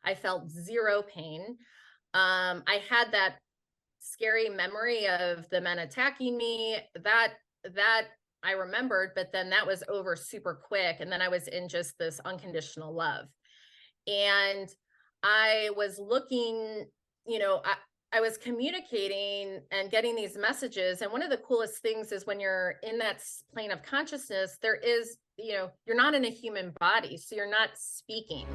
I felt zero pain. I had that scary memory of the men attacking me. That I remembered, but then that was over super quick. And then I was in just this unconditional love. And I was looking, I was communicating and getting these messages. And one of the coolest things is when you're in that plane of consciousness, there is, you're not in a human body, so you're not speaking.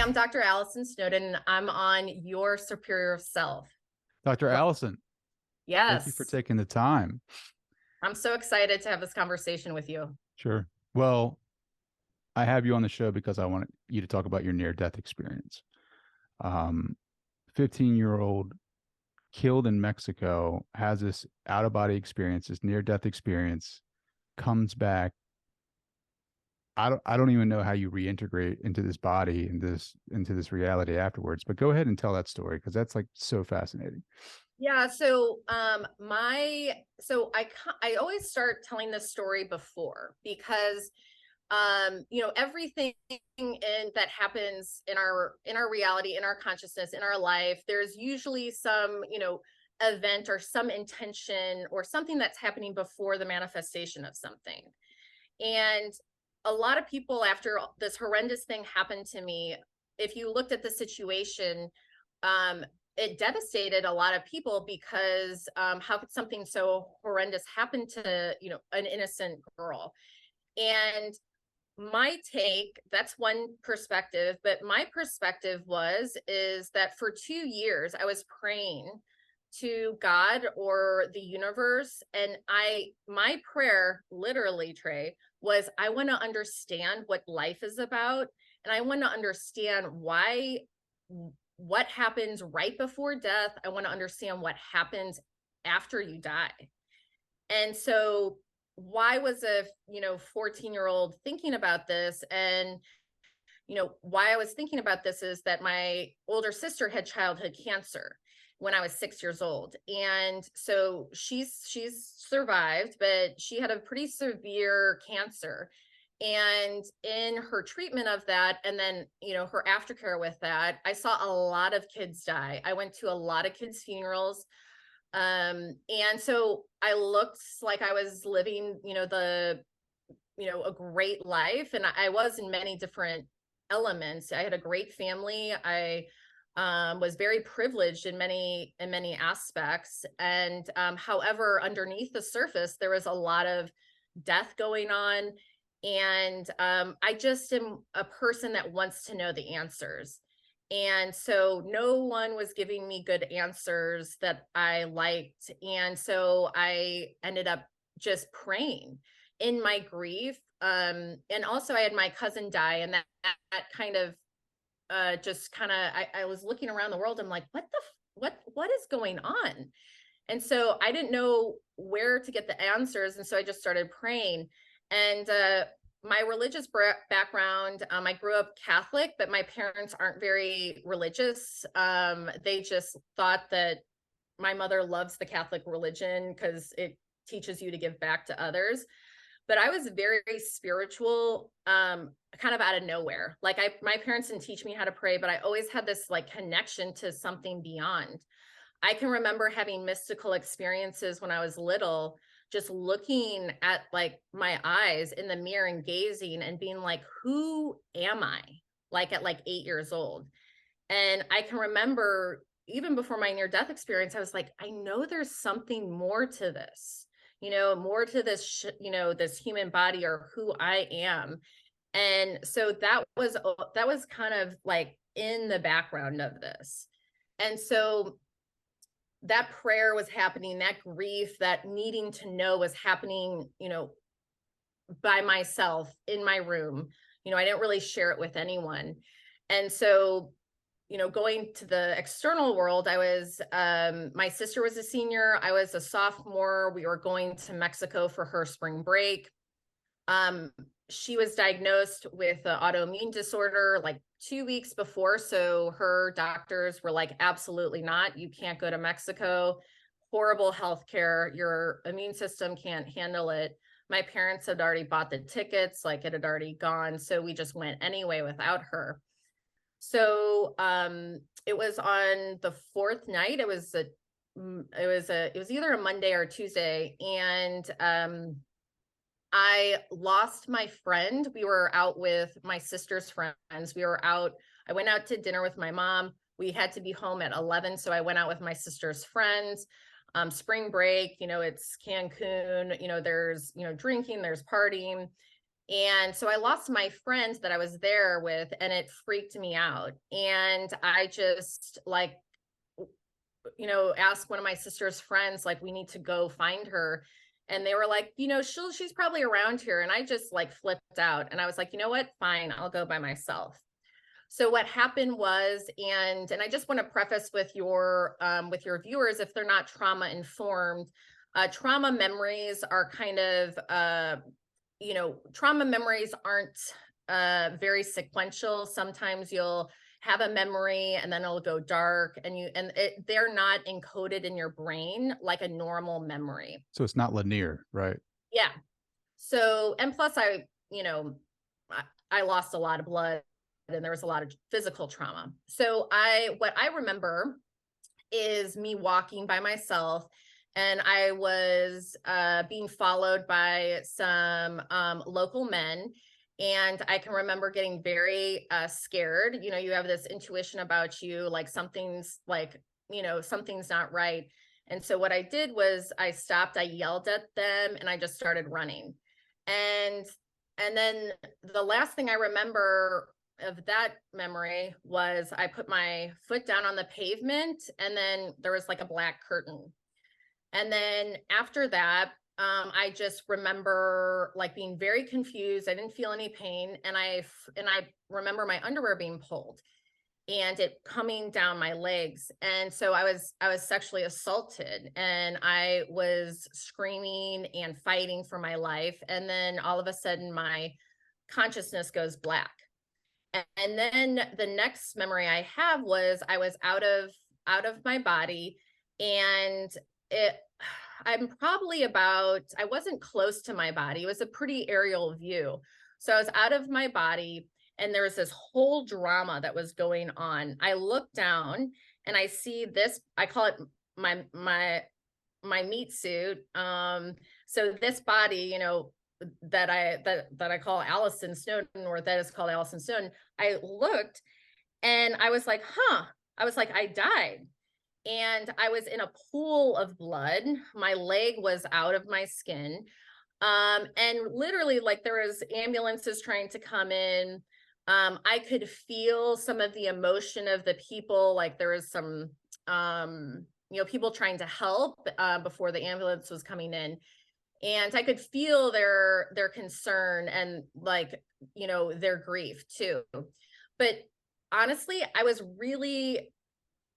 I'm Dr. Allison Snowden. I'm on Your Superior Self. Dr. Allison. Yes. Thank you for taking the time. I'm so excited to have this conversation with you. Sure. Well, I have you on the show because I want you to talk about your near-death experience. 15-year-old killed in Mexico, has this out-of-body experience, this near-death experience, comes back. I don't even know how you reintegrate into this body and into this reality afterwards, but go ahead and tell that story, because that's like so fascinating. Yeah. So, I always start telling this story before, because, everything that happens in our reality, in our consciousness, in our life, there's usually some, event or some intention or something that's happening before the manifestation of something. And a lot of people, after this horrendous thing happened to me, if you looked at the situation, it devastated a lot of people, because how could something so horrendous happen to, an innocent girl? And my take, that's one perspective, but my perspective is that for 2 years I was praying to God or the universe, and my prayer, literally, Trey, was, I want to understand what life is about, and I want to understand what happens right before death. I want to understand what happens after you die. And so why was a 14-year-old thinking about this? And why I was thinking about this is that my older sister had childhood cancer when I was 6 years old. And so she's survived, but she had a pretty severe cancer. And in her treatment of that, and then, her aftercare with that, I saw a lot of kids die. I went to a lot of kids' funerals. And so I looked like I was living, a great life. And I was in many different elements. I had a great family. I was very privileged in many aspects. And however, underneath the surface, there was a lot of death going on. And I just am a person that wants to know the answers. And so no one was giving me good answers that I liked. And so I ended up just praying in my grief. And also I had my cousin die, and that kind of I was looking around the world. I'm like, what is going on? And so I didn't know where to get the answers. And so I just started praying. And my religious background, I grew up Catholic, but my parents aren't very religious. They just thought that my mother loves the Catholic religion because it teaches you to give back to others. But I was very spiritual, kind of out of nowhere. Like my parents didn't teach me how to pray, but I always had this like connection to something beyond. I can remember having mystical experiences when I was little, just looking at like my eyes in the mirror and gazing and being like, who am I? Like at like 8 years old. And I can remember even before my near-death experience, I was like, I know there's something more to this, more to this, this human body, or who I am. And so that was kind of like in the background of this. And so that prayer was happening, that grief, that needing to know was happening, by myself in my room. I didn't really share it with anyone. And so, going to the external world, I was, my sister was a senior. I was a sophomore. We were going to Mexico for her spring break. Um, she was diagnosed with an autoimmune disorder like 2 weeks before. So her doctors were like, absolutely not. You can't go to Mexico. Horrible healthcare. Your immune system can't handle it. My parents had already bought the tickets, like it had already gone. So we just went anyway without her. So it was on the fourth night. It was either a Monday or a Tuesday. And I lost my friend. We were out with my sister's friends. I went out to dinner with my mom. We had to be home at 11. So I went out with my sister's friends. Spring break, it's Cancun, there's, drinking, there's partying. And so I lost my friend that I was there with, and it freaked me out. And I just asked one of my sister's friends, like, we need to go find her. And they were like, she's probably around here. And I just like flipped out. And I was like, you know what? Fine, I'll go by myself. So what happened was, and I just want to preface with your viewers, if they're not trauma informed, trauma memories are kind of trauma memories aren't very sequential. Sometimes you'll have a memory and then it'll go dark, and they're not encoded in your brain like a normal memory. So it's not linear, right? Yeah. So, and plus I lost a lot of blood and there was a lot of physical trauma. So what I remember is me walking by myself, and I was being followed by some local men. And I can remember getting very scared. You have this intuition about you, like something's not right. And so what I did was I stopped, I yelled at them, and I just started running. And then the last thing I remember of that memory was I put my foot down on the pavement, and then there was like a black curtain. And then after that, I just remember like being very confused. I didn't feel any pain. And I remember my underwear being pulled and it coming down my legs. And so I was sexually assaulted, and I was screaming and fighting for my life. And then all of a sudden my consciousness goes black. And then the next memory I have was I was out of my body, and I wasn't close to my body. It was a pretty aerial view. So I was out of my body, and there was this whole drama that was going on. I look down and I see this, I call it my meat suit. So this body, that I call Allison Snowden, or that is called Allison Snowden. I looked and I was like, I died. And I was in a pool of blood. My leg was out of my skin. And literally, like, there was ambulances trying to come in. I could feel some of the emotion of the people. Like, there was some people trying to help before the ambulance was coming in. And I could feel their concern and their grief too. But honestly, I was really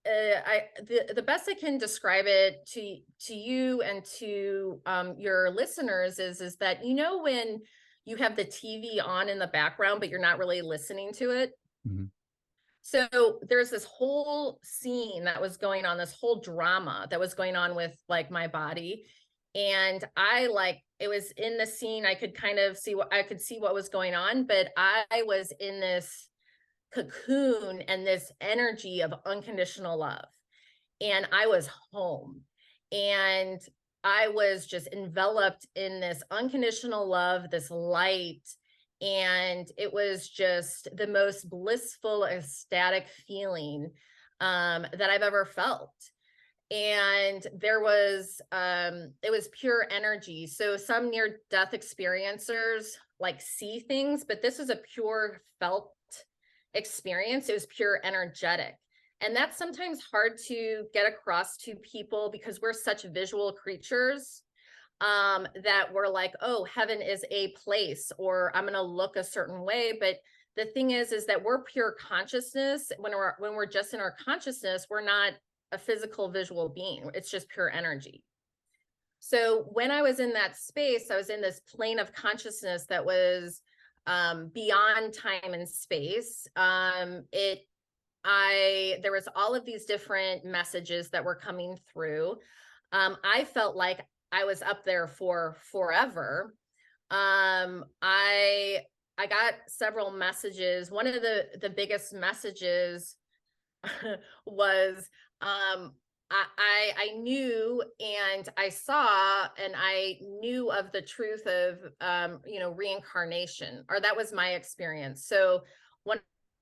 the best I can describe it to you and to your listeners is that when you have the TV on in the background but you're not really listening to it. Mm-hmm. So there's this whole scene that was going on, this whole drama that was going on with like my body. And it was in the scene. I could kind of see what was going on, but I was in this cocoon and this energy of unconditional love. And I was home, and I was just enveloped in this unconditional love, this light. And it was just the most blissful, ecstatic feeling that I've ever felt. And there was it was pure energy. So some near death experiencers like see things, but this was a pure felt experience. It was pure energetic. And that's sometimes hard to get across to people because we're such visual creatures, that we're like, oh, heaven is a place, or I'm going to look a certain way. But the thing is that we're pure consciousness. When we're just in our consciousness, we're not a physical visual being. It's just pure energy. So when I was in that space, I was in this plane of consciousness that was beyond time and space. There was all of these different messages that were coming through. I felt like I was up there for forever. I got several messages. One of the biggest messages was I knew and I saw and I knew of the truth of reincarnation, or that was my experience. So one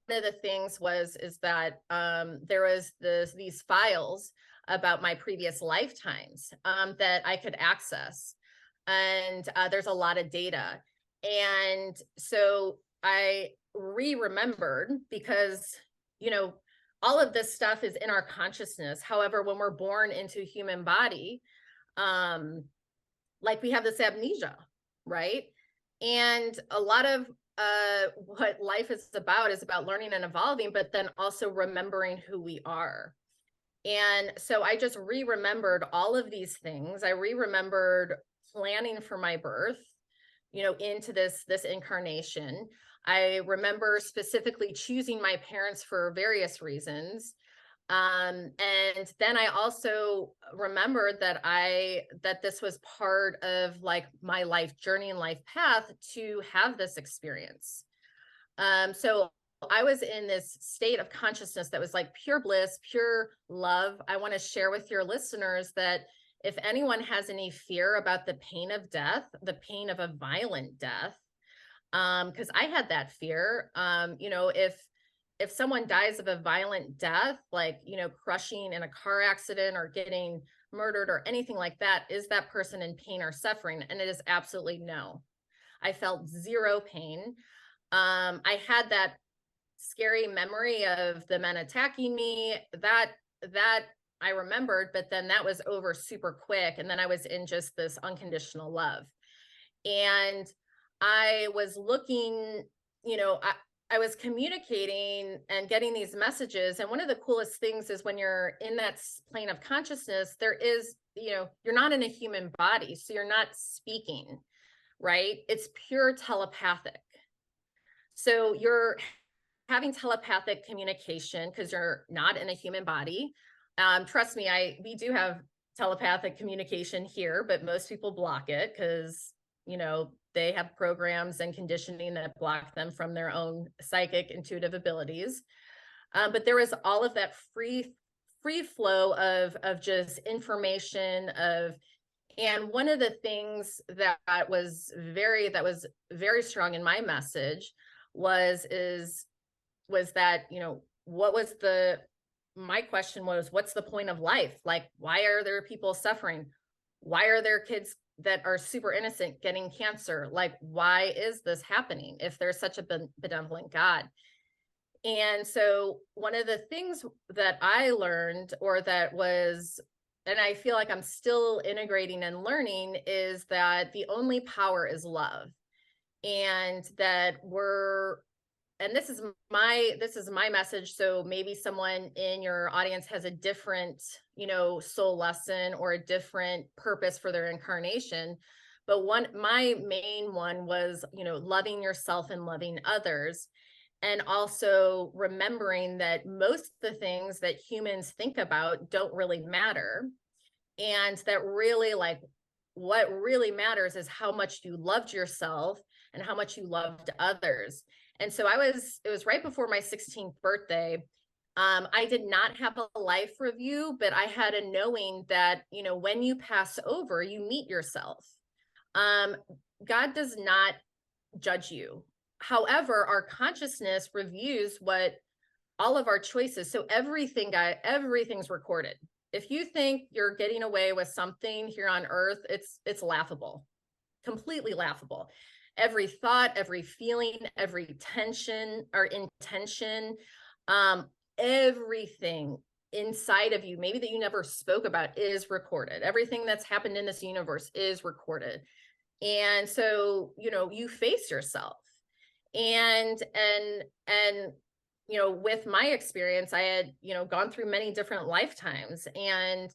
of the things is that there was these files about my previous lifetimes that I could access, and there's a lot of data, and so I remembered because all of this stuff is in our consciousness. However, when we're born into a human body, like we have this amnesia, right? And a lot of what life is about learning and evolving, but then also remembering who we are. And so I just remembered all of these things. I remembered planning for my birth, into this incarnation. I remember specifically choosing my parents for various reasons. And then I also remembered that this was part of like my life journey and life path to have this experience. So I was in this state of consciousness that was like pure bliss, pure love. I want to share with your listeners that if anyone has any fear about the pain of death, the pain of a violent death, because I had that fear, if someone dies of a violent death, like, crushing in a car accident or getting murdered or anything like that, is that person in pain or suffering? And it is absolutely no. I felt zero pain. I had that scary memory of the men attacking me, that I remembered, but then that was over super quick. And then I was in just this unconditional love. And I was looking, I was communicating and getting these messages. And one of the coolest things is when you're in that plane of consciousness, there is, you're not in a human body. So you're not speaking, right? It's pure telepathic. So you're having telepathic communication because you're not in a human body. Trust me, we do have telepathic communication here, but most people block it because, they have programs and conditioning that block them from their own psychic intuitive abilities. But there was all of that free flow of just information and one of the things that was very strong in my message was that, my question was, what's the point of life? Like, why are there people suffering? Why are there kids that are super innocent getting cancer? Like, why is this happening if there's such a benevolent God? And so one of the things that I learned, and I feel like I'm still integrating and learning, is that the only power is love. And that this is my message. So maybe someone in your audience has a different, soul lesson or a different purpose for their incarnation. But my main one was, loving yourself and loving others. And also remembering that most of the things that humans think about don't really matter. And that really, like, what really matters is how much you loved yourself and how much you loved others. And so it was right before my 16th birthday. I did not have a life review, but I had a knowing that, when you pass over, you meet yourself. God does not judge you. However, our consciousness reviews what all of our choices. So everything's recorded. If you think you're getting away with something here on earth, it's laughable, completely laughable. Every thought, every feeling, every tension or intention, everything inside of you, maybe that you never spoke about, is recorded. Everything that's happened in this universe is recorded. And so, you face yourself. And with my experience, I had, gone through many different lifetimes. And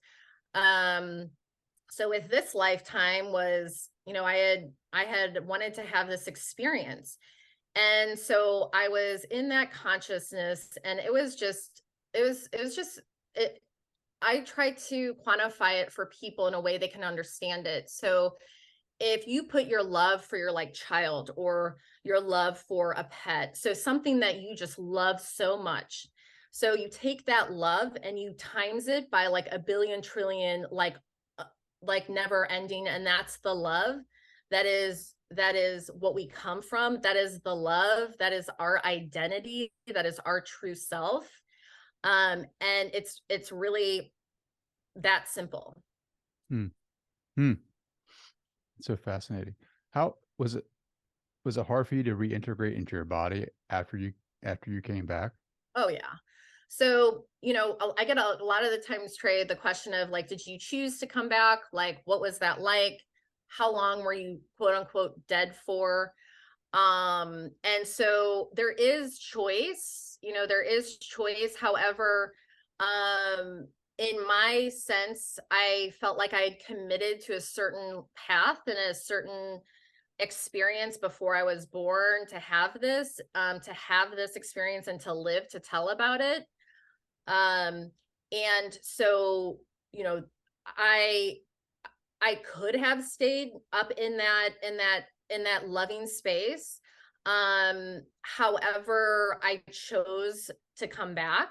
So with this lifetime was, I had wanted to have this experience. And so I was in that consciousness, and it, I try to quantify it for people in a way they can understand it. So if you put your love for your like child, or your love for a pet, so something that you just love so much, so you take that love and you times it by like a billion trillion, like never ending, and that's the love. That is what we come from. That is the love. That is our identity. That is our true self. And it's really that simple. Hmm. Hmm. So fascinating. How was it hard for you to reintegrate into your body after you came back? Oh yeah. So, I get a lot of the times, Trey, the question of like, did you choose to come back? Like, what was that like? How long were you quote unquote dead for? And so there is choice, there is choice. However, in my sense, I felt like I had committed to a certain path and a certain experience before I was born to have this experience and to live to tell about it. And so, you know, I I could have stayed up in that loving space. However, I chose to come back.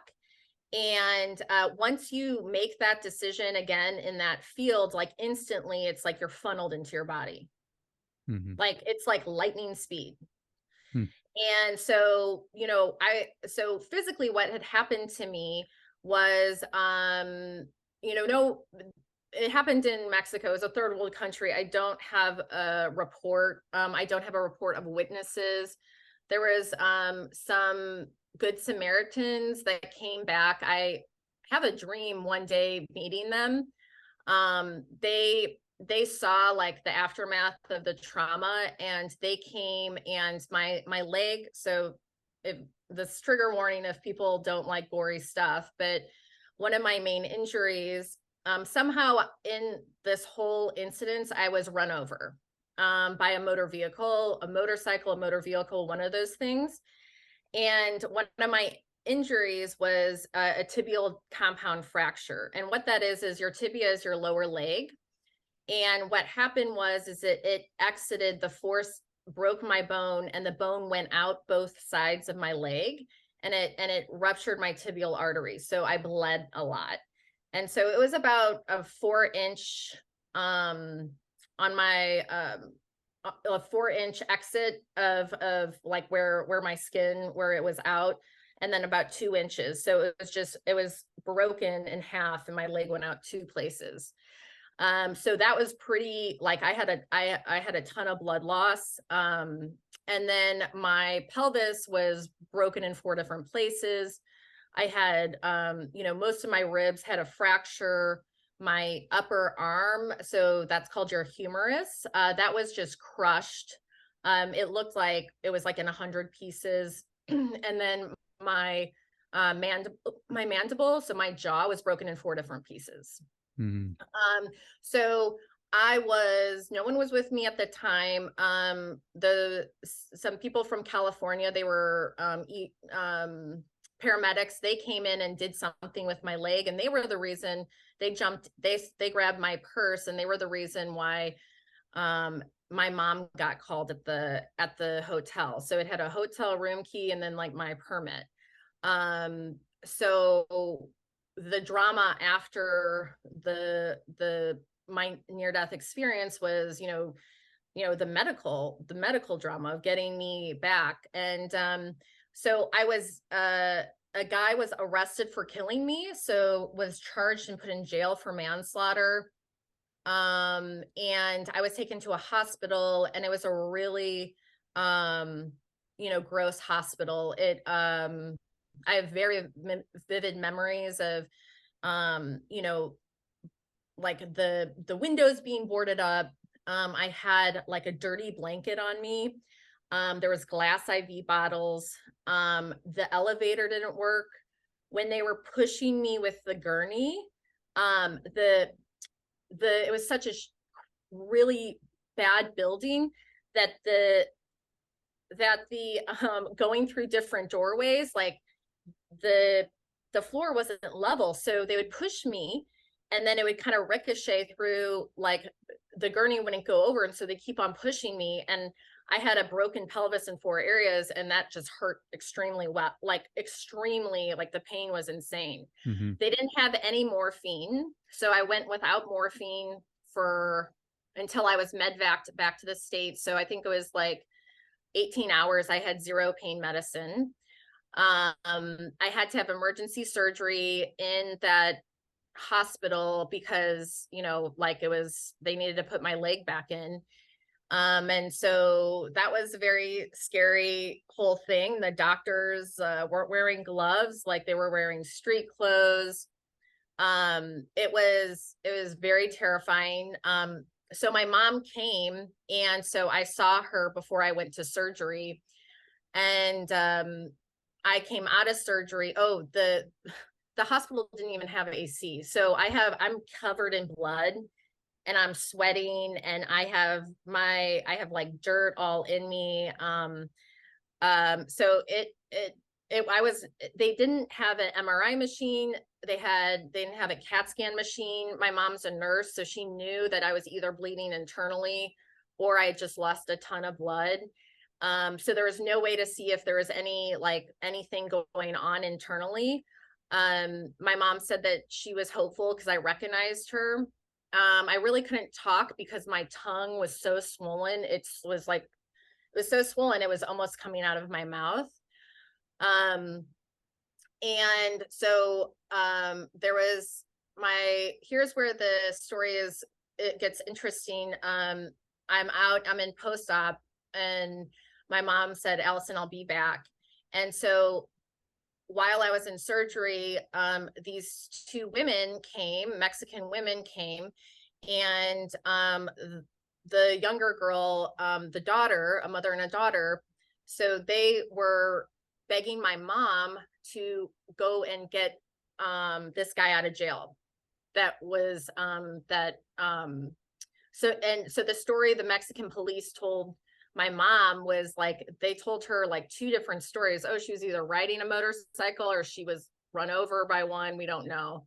And once you make that decision again in that field, like instantly, it's like you're funneled into your body. Hmm. Like it's like lightning speed. Hmm. And so, so physically what had happened to me was, no, it happened in Mexico. It's a third world country. I don't have a report. I don't have a report of witnesses. There was some good Samaritans that came back. I have a dream one day meeting them. They saw like the aftermath of the trauma, and they came, and my leg, so if this trigger warning if people don't like gory stuff, but one of my main injuries, somehow in this whole incident I was run over by a motor vehicle, a motorcycle, a motor vehicle, one of those things. And one of my injuries was a tibial compound fracture. And what that is your tibia is your lower leg. And what happened was is it exited, the force broke my bone, and the bone went out both sides of my leg, and it ruptured my tibial artery. So I bled a lot. And so it was about a 4-inch on my a 4-inch exit of like where my skin, where it was out, and then about 2 inches. So it was broken in half, and my leg went out 2 places. So that was pretty, like I had a ton of blood loss. And then my pelvis was broken in 4 different places. I had, most of my ribs had a fracture. My upper arm, so that's called your humerus, that was just crushed. It looked like it was like in 100 pieces. And then my my mandible, so my jaw was broken in 4 different pieces. Hmm. So no one was with me at the time. Some people from California, they were paramedics. They came in and did something with my leg, and they were the reason. They grabbed my purse, and they were the reason why my mom got called at the hotel. So it had a hotel room key and then like my permit. So the drama after my near death experience was, the medical drama of getting me back. And so I was a guy was arrested for killing me, so was charged and put in jail for manslaughter. And I was taken to a hospital, and it was a really gross hospital. I have very vivid memories of like the windows being boarded up. I had like a dirty blanket on me. There was glass IV bottles. The elevator didn't work. When they were pushing me with the gurney, the it was such a really bad building that the going through different doorways, like the floor wasn't level, so they would push me, and then it would kind of ricochet through, like the gurney wouldn't go over, and so they keep on pushing me, and I had a broken pelvis in 4 areas, and that just hurt extremely well, like extremely, like the pain was insane. Mm-hmm. They didn't have any morphine, so I went without morphine for until I was medvaced back to the States. So I think it was like 18 hours. I had zero pain medicine. I had to have emergency surgery in that hospital because, you know, like they needed to put my leg back in. And so that was a very scary whole thing. The doctors weren't wearing gloves, like they were wearing street clothes. It was very terrifying. So my mom came, and so I saw her before I went to surgery, and I came out of surgery. Oh, the hospital didn't even have AC. So I'm covered in blood, and I'm sweating, and I have like dirt all in me. So they didn't have an MRI machine. They didn't have a CAT scan machine. My mom's a nurse, so she knew that I was either bleeding internally or I had just lost a ton of blood. So there was no way to see if there was anything going on internally. My mom said that she was hopeful because I recognized her. I really couldn't talk because my tongue was so swollen. It was so swollen, it was almost coming out of my mouth. And so here's where the story it gets interesting. I'm in post-op, and my mom said, Allison, I'll be back. And so while I was in surgery, these two Mexican women came, and the younger girl, the daughter, a mother and a daughter, so they were begging my mom to go and get this guy out of jail. So the story the Mexican police told my mom was like, they told her like two different stories. Oh, she was either riding a motorcycle or she was run over by one. We don't know.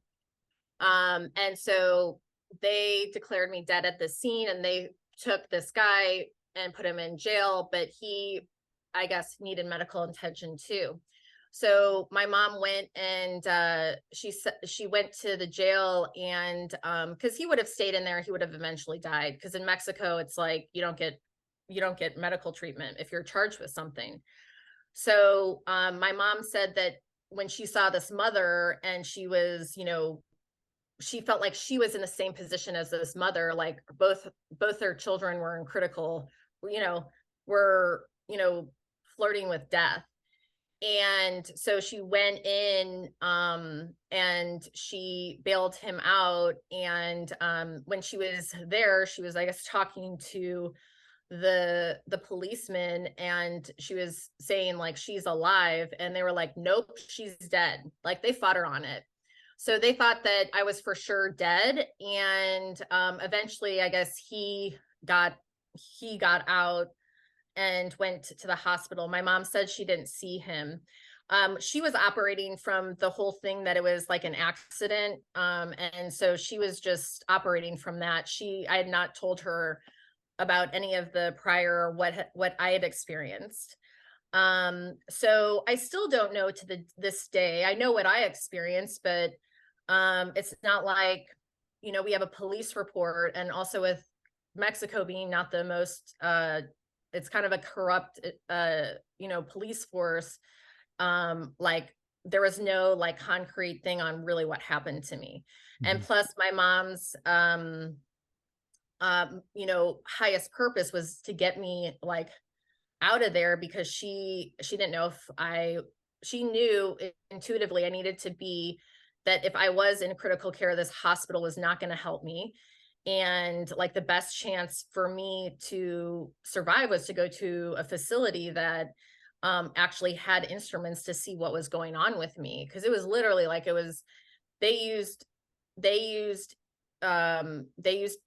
And so they declared me dead at the scene, and they took this guy and put him in jail, but he, I guess, needed medical attention too. So my mom went, and she went to the jail, and because he would have stayed in there, he would have eventually died. Because in Mexico, it's like you don't get medical treatment if you're charged with something. So my mom said that when she saw this mother, and she was, she felt like she was in the same position as this mother, like both their children were in critical, were flirting with death. And so she went in, and she bailed him out. And when she was there, she was, I guess, talking to the policeman, and she was saying like she's alive, and they were like, nope, she's dead. Like they fought her on it. So they thought that I was for sure dead. And eventually, I guess he got out and went to the hospital. My mom said she didn't see him. She was operating from the whole thing that it was like an accident. And so she was just operating from that. I had not told her about any of the prior, what I had experienced. So I still don't know to this day. I know what I experienced, but it's not like, we have a police report, and also with Mexico being not the most, it's kind of a corrupt, police force. Like there was no like concrete thing on really what happened to me. Mm-hmm. And plus my mom's, highest purpose was to get me like out of there, because she didn't know she knew intuitively I needed to be, that if I was in critical care, this hospital was not going to help me. And like the best chance for me to survive was to go to a facility that actually had instruments to see what was going on with me. Because it was literally like they used they used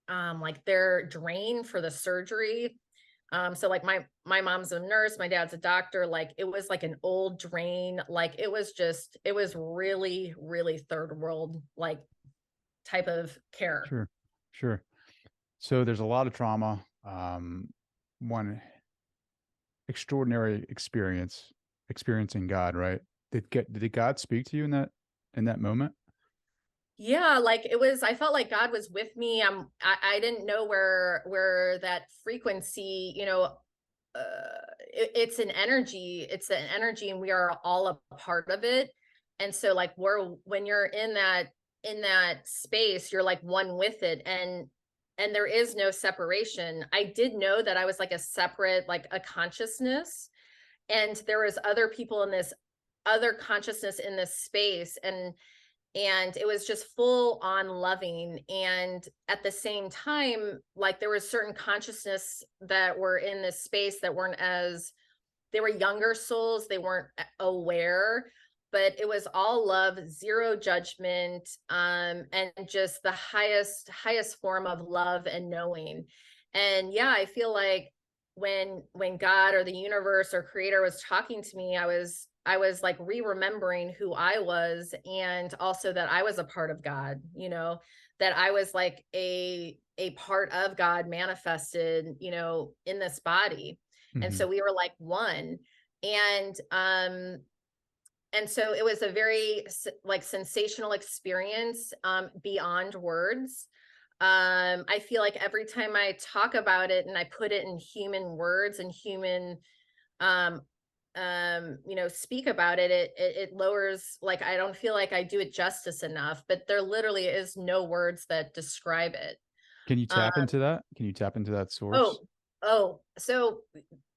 like their drain for the surgery. So like my mom's a nurse, my dad's a doctor. Like it was like an old drain. Like it was really, really third world like type of care. Sure. Sure. So there's a lot of trauma. One extraordinary experiencing God, right? Did God speak to you in that moment? Yeah, like it was, I felt like God was with me. I didn't know where that frequency, it's an energy, and we are all a part of it. And so like when you're in that space, you're like one with it, and there is no separation. I did know that I was like a separate, like a consciousness, and there was other people in this other consciousness in this space, and it was just full on loving. And at the same time, like there was certain consciousness that were in this space that weren't as, they were younger souls, they weren't aware, but it was all love, zero judgment, and just the highest form of love and knowing. And yeah, I feel like when God or the universe or creator was talking to me, I was like remembering who I was, and also that I was a part of God, that I was like a part of God manifested, in this body. And Mm-hmm. so we were like one. And and so it was a very like sensational experience, beyond words. I feel like every time I talk about it and I put it in human words and human, um speak about it, it lowers, like I don't feel like I do it justice enough, but there literally is no words that describe it. Can you um tap into that? Can you tap into that oh source? so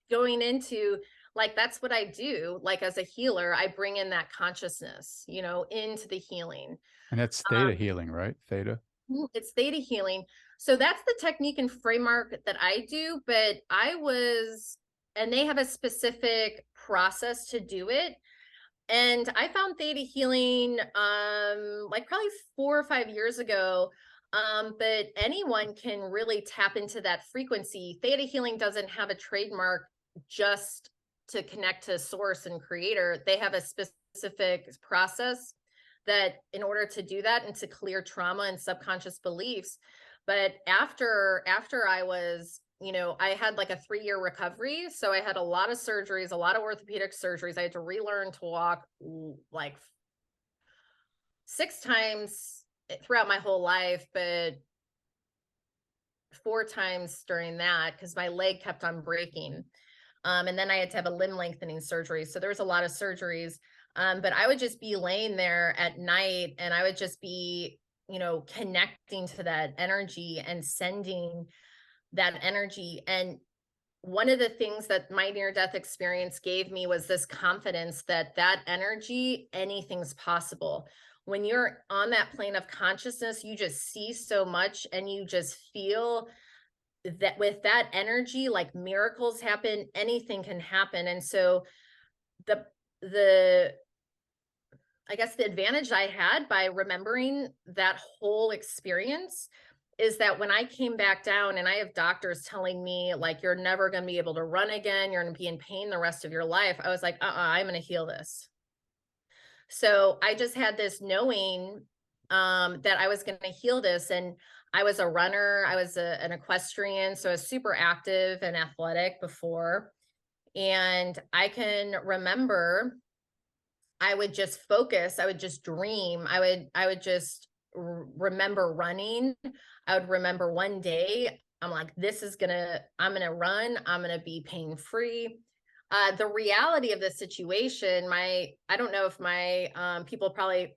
going into, like, that's what I do, like as a healer, I bring in that consciousness, into the healing. And that's theta healing, right? Theta. It's theta healing. So that's the technique and framework that I do, but and they have a specific process to do it. And I found theta healing, like probably 4 or 5 years ago. But anyone can really tap into that frequency. Theta healing doesn't have a trademark just to connect to source and creator. They have a specific process that in order to do that and to clear trauma and subconscious beliefs. But after I was, I had like a 3-year recovery. So I had a lot of surgeries, a lot of orthopedic surgeries. I had to relearn to walk like 6 times throughout my whole life, but 4 times during that because my leg kept on breaking. And then I had to have a limb lengthening surgery. So there was a lot of surgeries. But I would just be laying there at night and I would just be, connecting to that energy and sending that energy. And one of the things that my near death experience gave me was this confidence that that energy, anything's possible. When you're on that plane of consciousness, you just see so much and you just feel that with that energy, like miracles happen, anything can happen. And so the, the, I guess the advantage I had by remembering that whole experience is that when I came back down, and I have doctors telling me like, you're never going to be able to run again, you're going to be in pain the rest of your life. I was like, I'm going to heal this. So I just had this knowing, that I was going to heal this. And I was a runner. I was an equestrian. So I was super active and athletic before. And I can remember I would just focus. I would just dream. I would just remember running. I would remember one day, I'm like, I'm going to run. I'm going to be pain free. The reality of the situation, I don't know if my, people probably,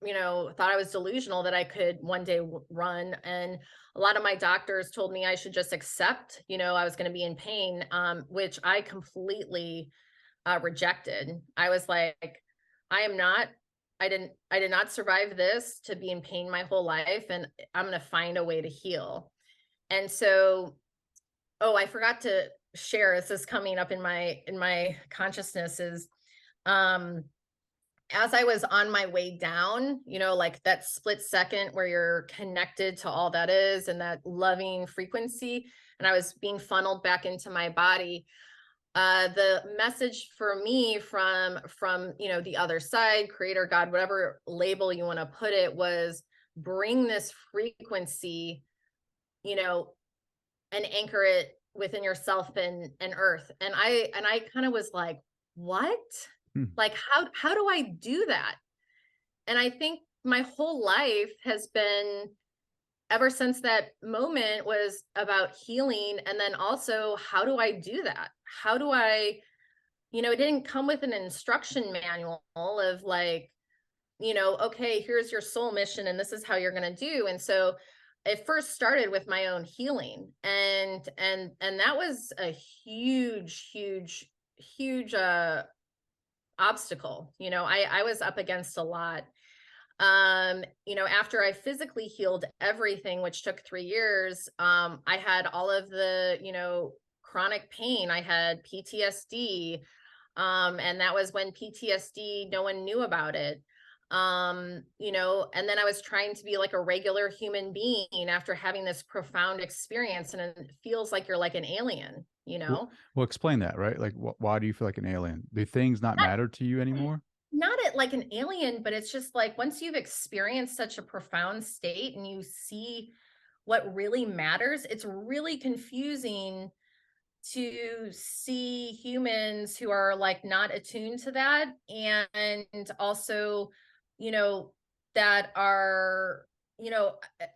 thought I was delusional that I could one day run. And a lot of my doctors told me I should just accept, I was going to be in pain, which I completely rejected. I was like, I am not, I did not survive this to be in pain my whole life. And I'm going to find a way to heal. And so, oh, I forgot to share, this is coming up in my consciousness is, um, as I was on my way down, like that split second where you're connected to all that is and that loving frequency, and I was being funneled back into my body, the message for me from the other side, creator, God, whatever label you want to put it, was bring this frequency, you know and anchor it within yourself and earth. And I kind of was like, what? Hmm. Like, how do I do that? And I think my whole life has been, ever since that moment, was about healing. And then also, how do I do that? How do I, it didn't come with an instruction manual of like, okay, here's your soul mission and this is how you're going to do. And so it first started with my own healing, and that was a huge obstacle. I was up against a lot. After I physically healed everything, which took 3 years, I had all of the, chronic pain. I had PTSD. And that was when PTSD, no one knew about it. And then I was trying to be like a regular human being after having this profound experience, and it feels like you're like an alien, Well, well, explain that, right? Like, why do you feel like an alien? Do things not Not, matter to you anymore? not it like an alien, but it's just like once you've experienced such a profound state and you see what really matters, it's really confusing to see humans who are like not attuned to that, and also, you know that are,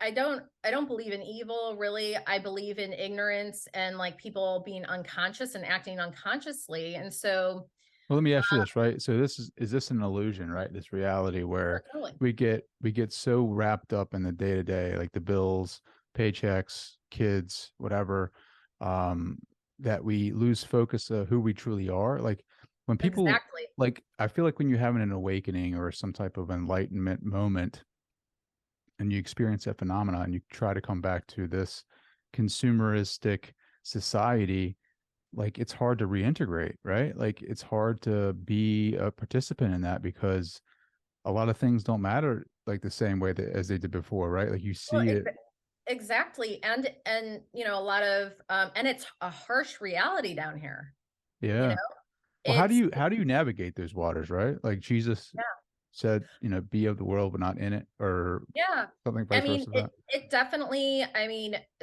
I don't believe in evil, really. I believe in ignorance and like people being unconscious and acting unconsciously. And so Well, let me ask you this, right? So is this an illusion, right? This reality where totally. we get so wrapped up in the day to day, like the bills, paychecks, kids, whatever, um, that we lose focus of who we truly are. Like when people Exactly. like I feel like when you're having an awakening or some type of enlightenment moment and you experience that phenomena and you try to come back to this consumeristic society, like it's hard to reintegrate, right? Like it's hard to be a participant in that because a lot of things don't matter like the same way that as they did before, right? Like you Well, see it. exactly. And a lot of and it's a harsh reality down here. you know Yeah. Well, it's how do you navigate those waters, right? Like Jesus said, be of the world but not in it, or Yeah. something I vice mean, versa that. it definitely,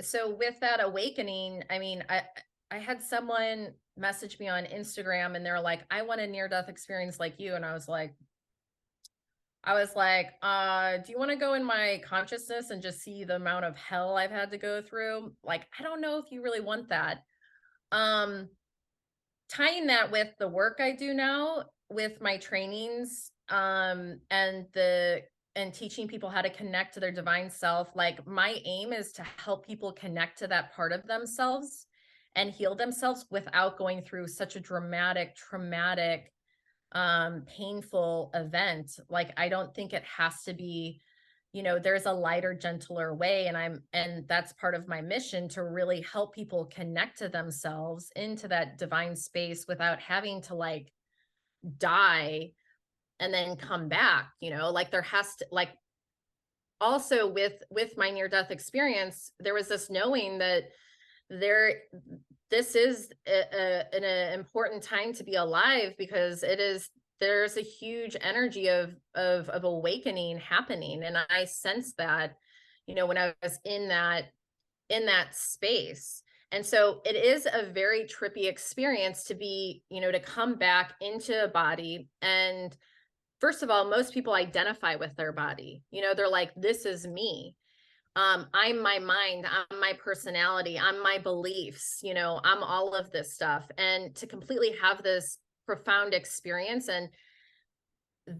so with that awakening, I had someone message me on Instagram and they're like, I want a near death experience like you. And I was like, do you want to go in my consciousness and just see the amount of hell I've had to go through? Like, I don't know if you really want that. Um, Tying that with the work I do now with my trainings, and teaching people how to connect to their divine self, like my aim is to help people connect to that part of themselves and heal themselves without going through such a traumatic, painful event. Like, I don't think it has to be, there's a lighter, gentler way. And that's part of my mission, to really help people connect to themselves into that divine space without having to like die and then come back. Like there has to, like, also with my near death experience, there was this knowing that there this is an important time to be alive, because there's a huge energy of awakening happening. And I sensed that, when I was in that space. And so it is a very trippy experience to be, to come back into a body. And first of all, most people identify with their body. They're like, this is me. I'm my mind, I'm my personality, I'm my beliefs, I'm all of this stuff. And to completely have this profound experience, and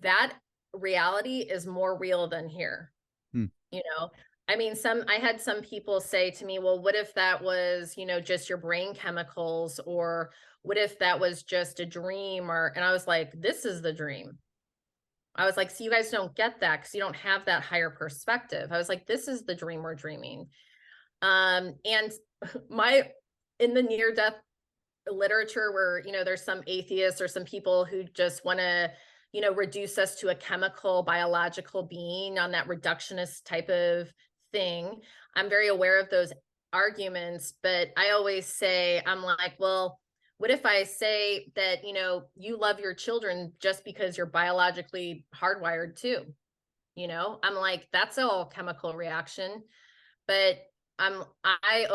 that reality is more real than here. Hmm. you know I had some people say to me, well, what if that was, just your brain chemicals, or what if that was just a dream? And I was like, this is the dream. I was like, so you guys don't get that because you don't have that higher perspective. I was like, this is the dream we're dreaming. And my in the near death literature, where there's some atheists or some people who just want to reduce us to a chemical, biological being on that reductionist type of thing. I'm very aware of those arguments, but I always say, I'm like, well, what if I say that, you love your children just because you're biologically hardwired too? I'm like, that's all chemical reaction. But I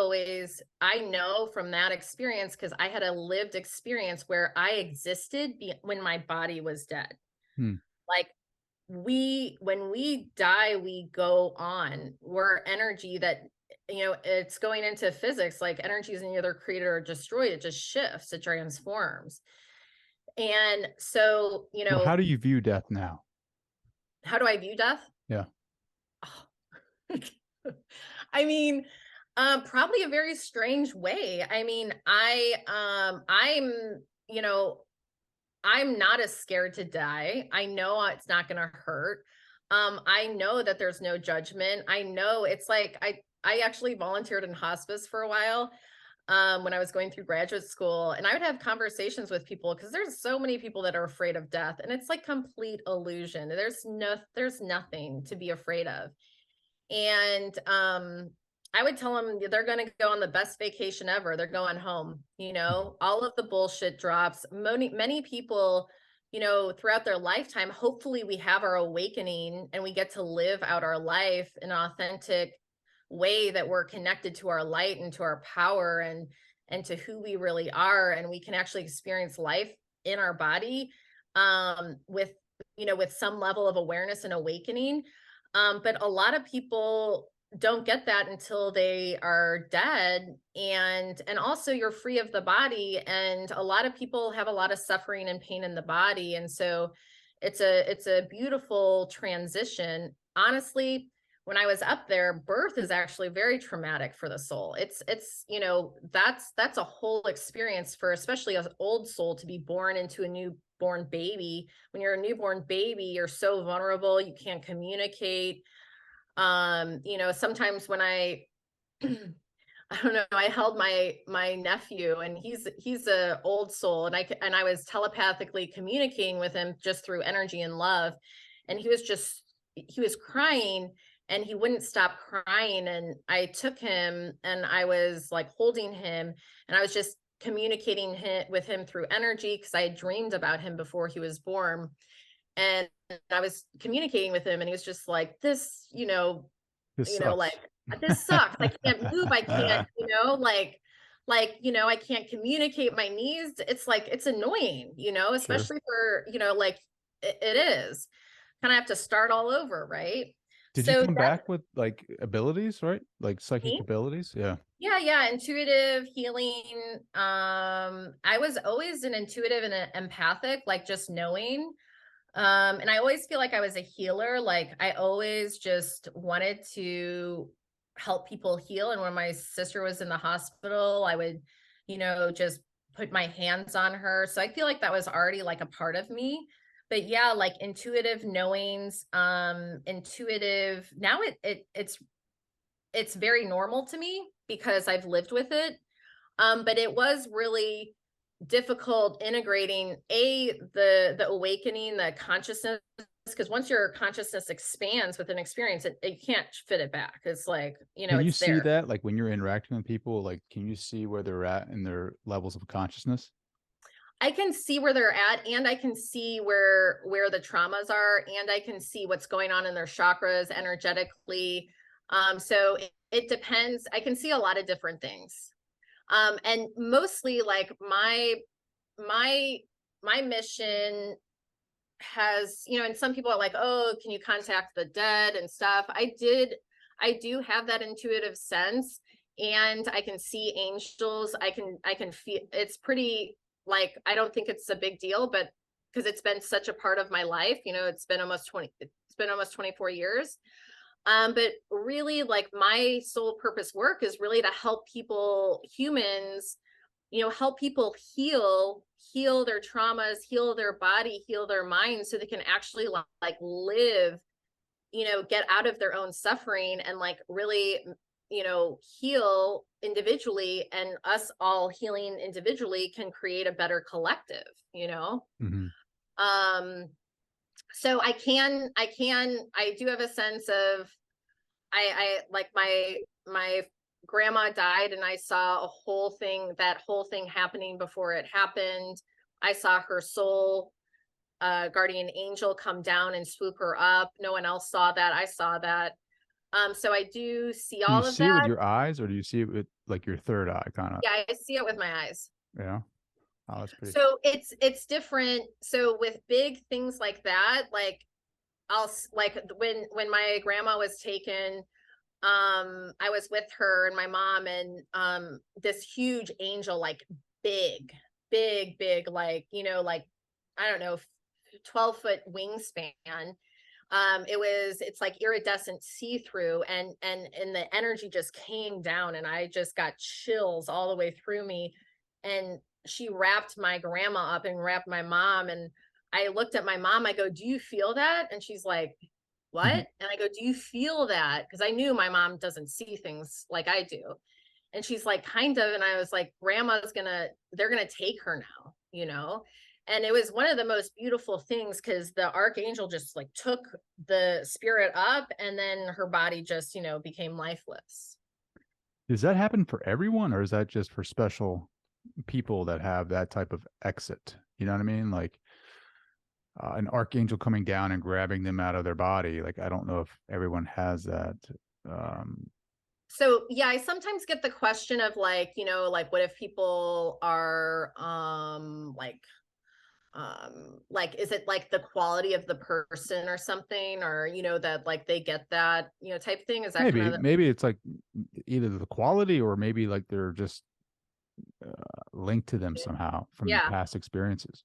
know from that experience, because I had a lived experience where I existed when my body was dead. Hmm. Like when we die, we go on. We're energy that, it's going into physics, like energy is either created or destroyed. It just shifts, it transforms. And so, Well, how do you view death now? how do I view death? Yeah. Oh. I mean, probably a very strange way. I mean, you know, I'm not as scared to die. I know it's not going to hurt. I know that there's no judgment. I know it's like I actually volunteered in hospice for a while when I was going through graduate school, and I would have conversations with people because there's so many people that are afraid of death, and it's like complete illusion. There's nothing to be afraid of. And I would tell them they're going to go on the best vacation ever. They're going home. All of the bullshit drops. Many people, throughout their lifetime, hopefully we have our awakening and we get to live out our life in an authentic way that we're connected to our light and to our power and to who we really are, and we can actually experience life in our body with some level of awareness and awakening. But a lot of people don't get that until they are dead, and also you're free of the body, and a lot of people have a lot of suffering and pain in the body, and so it's a beautiful transition. Honestly, when I was up there, birth is actually very traumatic for the soul. That's a whole experience for especially an old soul to be born into a newborn baby. When you're a newborn baby, you're so vulnerable, you can't communicate. Sometimes when I I don't know, I held my nephew, and he's a old soul, and I was telepathically communicating with him just through energy and love, and he was crying, and he wouldn't stop crying, and I took him and I was like holding him, and I was just communicating with him through energy because I had dreamed about him before he was born. And I was communicating with him, and he was just like, This like, sucks. this sucks. I can't move. I can't, I can't communicate my needs. It's like, it's annoying, Sure. especially for, like it is kind of have to start all over. Right. Did you So come that's back with like abilities, right? Like psychic me. abilities? Yeah. Yeah. Yeah. Intuitive healing. I was always an intuitive and an empathic, like just knowing. And I always feel like I was a healer. Like I always just wanted to help people heal. And when my sister was in the hospital, I would, just put my hands on her. So I feel like that was already like a part of me. But yeah, like intuitive knowings, intuitive. Now it's very normal to me because I've lived with it. But it was really difficult integrating the awakening, the consciousness, because once your consciousness expands with an experience, you can't fit it back. It's like, Can you it's see there. that? Like when you're interacting with people, like can you see where they're at in their levels of consciousness? I can see where they're at, and I can see where the traumas are, and I can see what's going on in their chakras energetically. So it depends. I can see a lot of different things. And mostly like my my mission has, and some people are like, oh, can you contact the dead and stuff. I do have that intuitive sense, and I can see angels. I can feel, it's pretty, like, I don't think it's a big deal, but because it's been such a part of my life, it's been almost 24 years. But really, like, my sole purpose work is really to help people, humans, help people heal their traumas, heal their body, heal their mind, so they can actually like live, get out of their own suffering, and like really, heal individually, and us all healing individually can create a better collective. Hmm. Um So I do have a sense of, I like my grandma died and I saw that whole thing happening before it happened. I saw her soul guardian angel come down and swoop her up. No one else saw that. I saw that. So I do see Do you all of see it with that. your eyes, or do you see it with like your third eye, kind of? Yeah, I see it with my eyes. Yeah. Oh, that's pretty. So it's different. So with big things like that, like like when my grandma was taken, I was with her and my mom, and this huge angel, like big, big, like, like, I don't know, 12-foot wingspan. It's like iridescent see-through, and the energy just came down, and I just got chills all the way through me. And she wrapped my grandma up and wrapped my mom, and I looked at my mom, I go, "Do you feel that?" And she's like, "What?" And I go, "Do you feel that?" Because I knew my mom doesn't see things like I do. And she's like, "Kind of." And I was like, they're gonna take her now, And it was one of the most beautiful things, because the archangel just like took the spirit up, and then her body just, became lifeless. Does that happen for everyone, or is that just for special people that have that type of exit? You know what I mean? Like an archangel coming down and grabbing them out of their body. Like I don't know if everyone has that. Um, So yeah, I sometimes get the question of like, like what if people are like is it like the quality of the person or something, or that like they get that, type thing? Is that kind maybe of maybe it's like either the quality or maybe like they're just linked to them somehow from yeah. past experiences.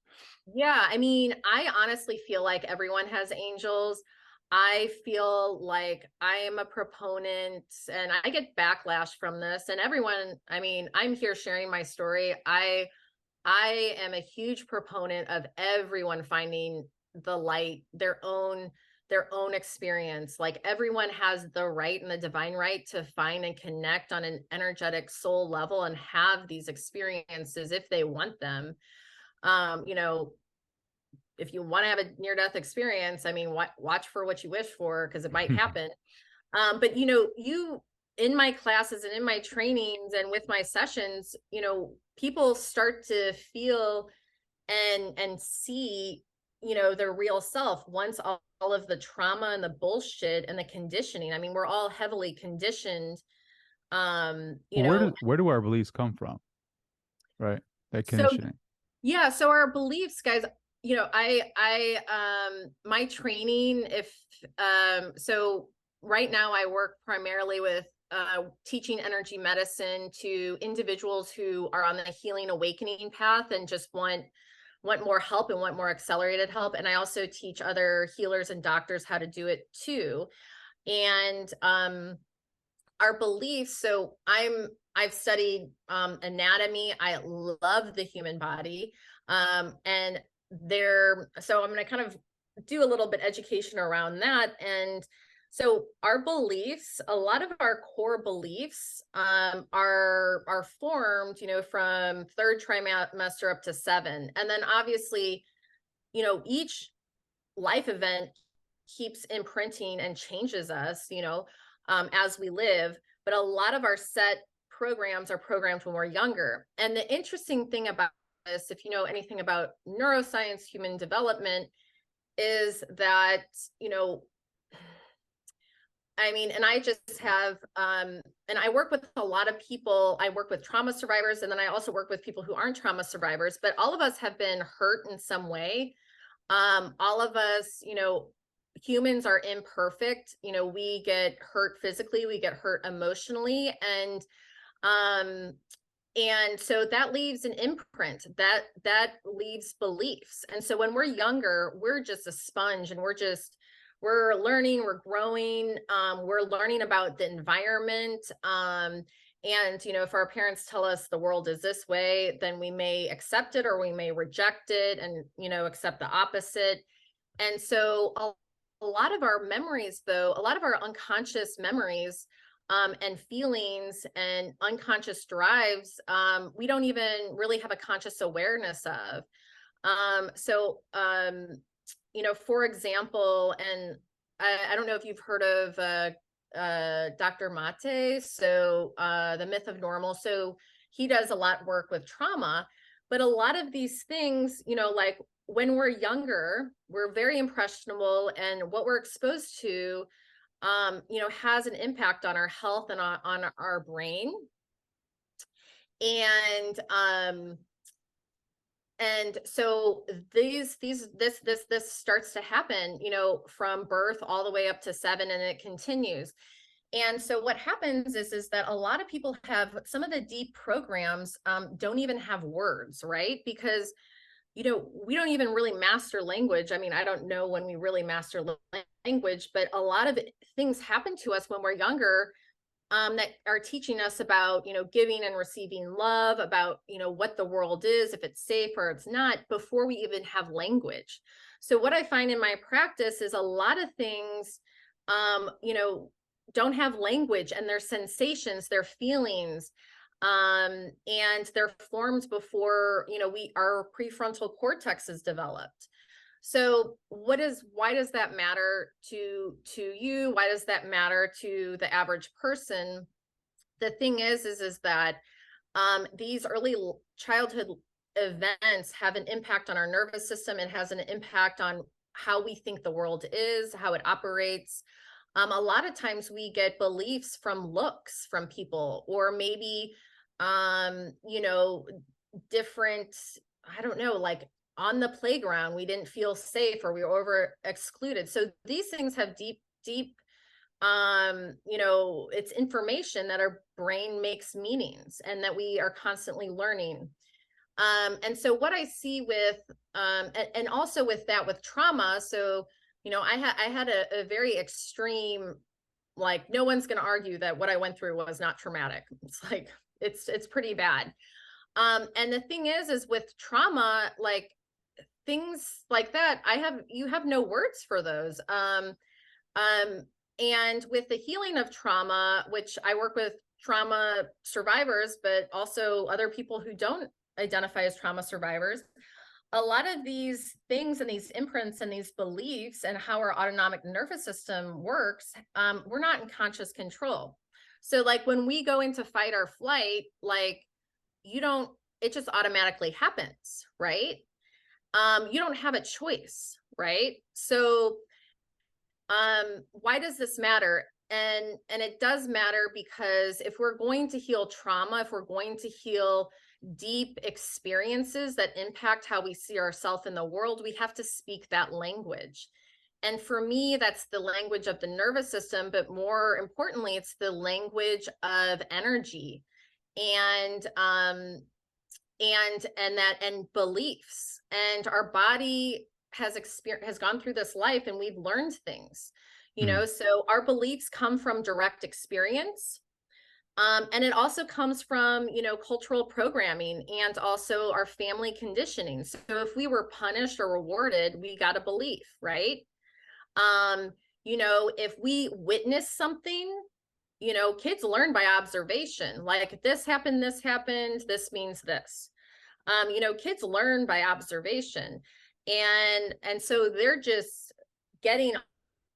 Yeah, I mean, I honestly feel like everyone has angels. I feel like I am a proponent, and I get backlash from this, and everyone, I mean, I'm here sharing my story. I am a huge proponent of everyone finding the light, their own experience. Like everyone has the right and the divine right to find and connect on an energetic soul level and have these experiences if they want them. You know, if you want to have a near death experience, I mean, watch for what you wish for, because it might happen. But you in my classes and in my trainings and with my sessions, people start to feel and see, their real self once all of the trauma and the bullshit and the conditioning. I mean, we're all heavily conditioned. You Well, where know, do our beliefs come from? Right, that so conditioning. yeah, so our beliefs, guys, my training, if so right now I work primarily with teaching energy medicine to individuals who are on the healing awakening path and just want more help and want more accelerated help. And I also teach other healers and doctors how to do it too. And our beliefs, so I've studied anatomy. I love the human body. And so I'm going to kind of do a little bit education around that. And so our beliefs, a lot of our core beliefs are formed, from third trimester up to 7. And then obviously, each life event keeps imprinting and changes us, as we live. But a lot of our set programs are programmed when we're younger. And the interesting thing about this, if you know anything about neuroscience, human development, is that, I mean, and I just have, and I work with a lot of people. I work with trauma survivors, and then I also work with people who aren't trauma survivors, but all of us have been hurt in some way. All of us, humans are imperfect. We get hurt physically, we get hurt emotionally, um, and so that leaves an imprint, that leaves beliefs. And so when we're younger, we're just a sponge, and we're learning, we're growing, we're learning about the environment. And if our parents tell us the world is this way, then we may accept it or we may reject it, and accept the opposite. And so a lot of our memories, though, a lot of our unconscious memories and feelings and unconscious drives, we don't even really have a conscious awareness of. So for example, and I don't know if you've heard of Dr. Mate, so the myth of normal. So he does a lot of work with trauma, but a lot of these things, like when we're younger, we're very impressionable, and what we're exposed to, has an impact on our health and on our brain. And so this starts to happen, from birth all the way up to 7, and it continues. And so what happens is that a lot of people have some of the deep programs, don't even have words, right? Because we don't even really master language. I mean, I don't know when we really master language, but a lot of things happen to us when we're younger, that are teaching us about, giving and receiving love, about, what the world is, if it's safe or it's not, before we even have language. So what I find in my practice is a lot of things, don't have language, and their sensations, their feelings, and they're formed before, our prefrontal cortex is developed. So why does that matter to you? Why does that matter to the average person? The thing is that these early childhood events have an impact on our nervous system. It has an impact on how we think the world is, how it operates. A lot of times we get beliefs from looks from people, or maybe, different, I don't know, like on the playground, we didn't feel safe, or we were over excluded. So these things have deep, it's information that our brain makes meanings, and that we are constantly learning. And so what I see with, and also with that, with trauma. So, I had a very extreme, like, no one's going to argue that what I went through was not traumatic. It's like, it's pretty bad. And the thing is with trauma, like, things like that, you have no words for those. And with the healing of trauma, which I work with trauma survivors, but also other people who don't identify as trauma survivors, a lot of these things and these imprints and these beliefs and how our autonomic nervous system works, we're not in conscious control. So like when we go into fight or flight, like, it just automatically happens, right? You don't have a choice, right? So why does this matter? And it does matter because if we're going to heal trauma, if we're going to heal deep experiences that impact how we see ourselves in the world, we have to speak that language. And for me, that's the language of the nervous system, but more importantly, it's the language of energy, and beliefs. And our body has gone through this life, and we've learned things, so our beliefs come from direct experience. And it also comes from, cultural programming, and also our family conditioning. So if we were punished or rewarded, we got a belief, right? If we witness something, kids learn by observation. Like, this happened, this means this. Kids learn by observation. And so they're just getting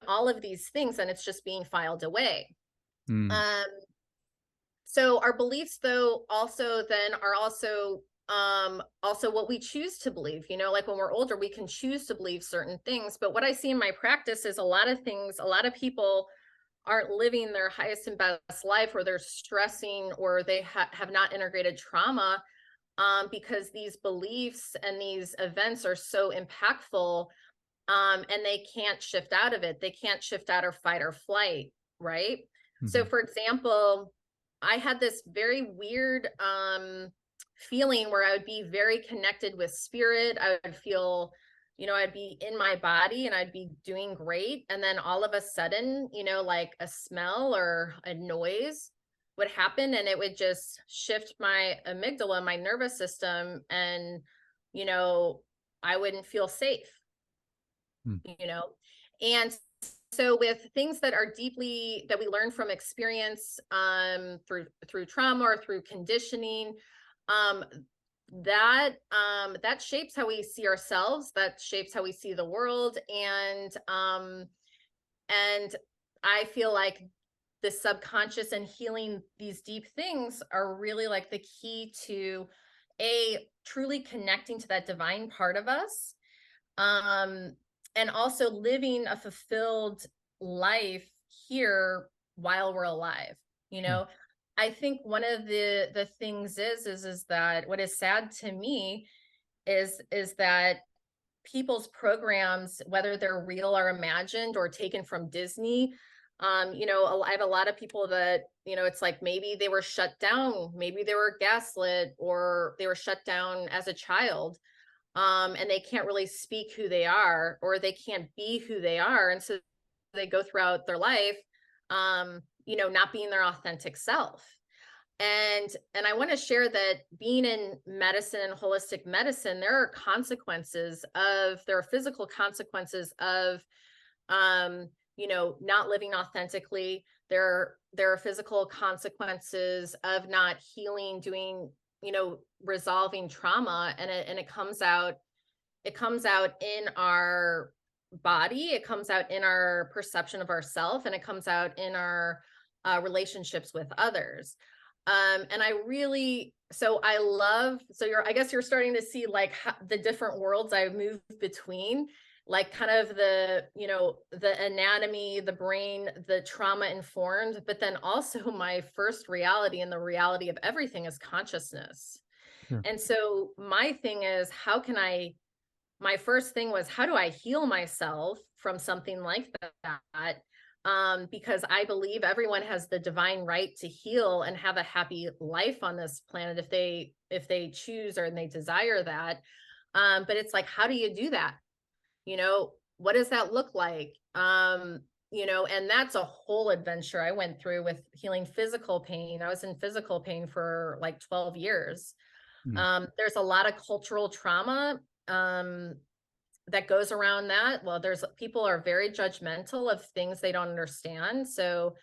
all of these things, and it's just being filed away. Mm. So our beliefs, though, also then are also what we choose to believe. Like when we're older, we can choose to believe certain things. But what I see in my practice is a lot of people aren't living their highest and best life, or they're stressing, or they have not integrated trauma, because these beliefs and these events are so impactful, and they can't shift out of it. They can't shift out of fight or flight, right? Mm-hmm. So, for example, I had this very weird feeling where I would be very connected with spirit. I would feel, I'd be in my body and I'd be doing great. And then all of a sudden, like a smell or a noise would happen, and it would just shift my amygdala, my nervous system, and, I wouldn't feel safe, and so with things that are deeply, that we learn from experience, through trauma or through conditioning, that shapes how we see ourselves, that shapes how we see the world. And I feel like the subconscious and healing these deep things are really like the key to truly connecting to that divine part of us, and also living a fulfilled life here while we're alive. You Sure. know, I think one of the things is that what is sad to me is that people's programs, whether they're real or imagined or taken from Disney, I have a lot of people that, it's like maybe they were shut down, maybe they were gaslit, or they were shut down as a child, and they can't really speak who they are, or they can't be who they are. And so they go throughout their life, not being their authentic self. And I want to share that being in medicine and holistic medicine, there are physical consequences of, not living authentically. There are physical consequences of not healing, doing, resolving trauma, and it comes out in our body, it comes out in our perception of ourself, and it comes out in our relationships with others. And I really, so I love, so I guess you're starting to see like the different worlds I move between, like kind of the anatomy, the brain, the trauma informed, but then also my first reality, and the reality of everything is consciousness. Sure. And so my thing is, my first thing was, how do I heal myself from something like that? Because I believe everyone has the divine right to heal and have a happy life on this planet if they choose or they desire that. But it's like, how do you do that? What does that look like? And that's a whole adventure I went through with healing physical pain. I was in physical pain for like 12 years. Mm. There's a lot of cultural trauma that goes around that. Well, people are very judgmental of things they don't understand. So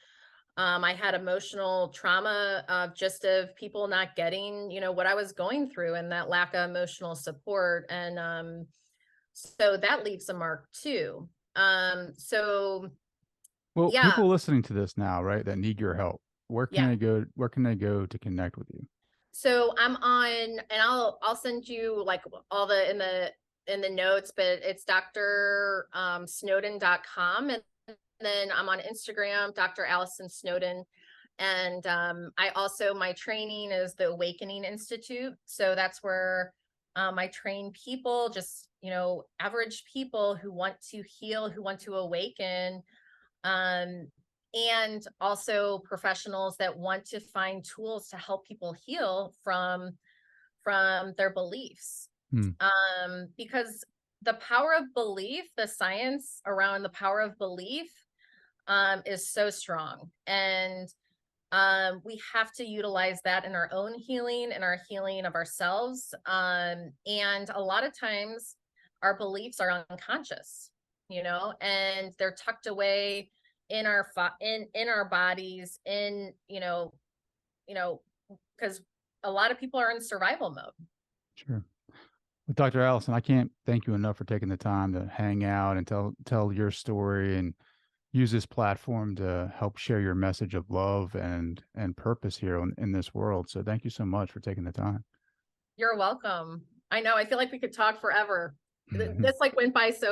I had emotional trauma of people not getting, what I was going through, and that lack of emotional support. And so that leaves a mark too. So Well, yeah, people listening to this now, right, that need your help, where can yeah. they go? Where can they go to connect with you? So I'm on, and I'll send you like all in the notes, but it's Dr. Snowden.com. And then I'm on Instagram, Dr. Allison Snowden. And I also, my training is the Awakening Institute. So that's where I train people, just, average people who want to heal, who want to awaken, and also professionals that want to find tools to help people heal from their beliefs. Hmm. Because the power of belief, the science around the power of belief, is so strong. And we have to utilize that in our own healing and our healing of ourselves. And a lot of times our beliefs are unconscious, and they're tucked away in our bodies, because a lot of people are in survival mode. Sure. Well, Dr. Allison, I can't thank you enough for taking the time to hang out and tell your story and use this platform to help share your message of love and purpose here in this world. So thank you so much for taking the time. You're welcome. I know, I feel like we could talk forever. This like went by so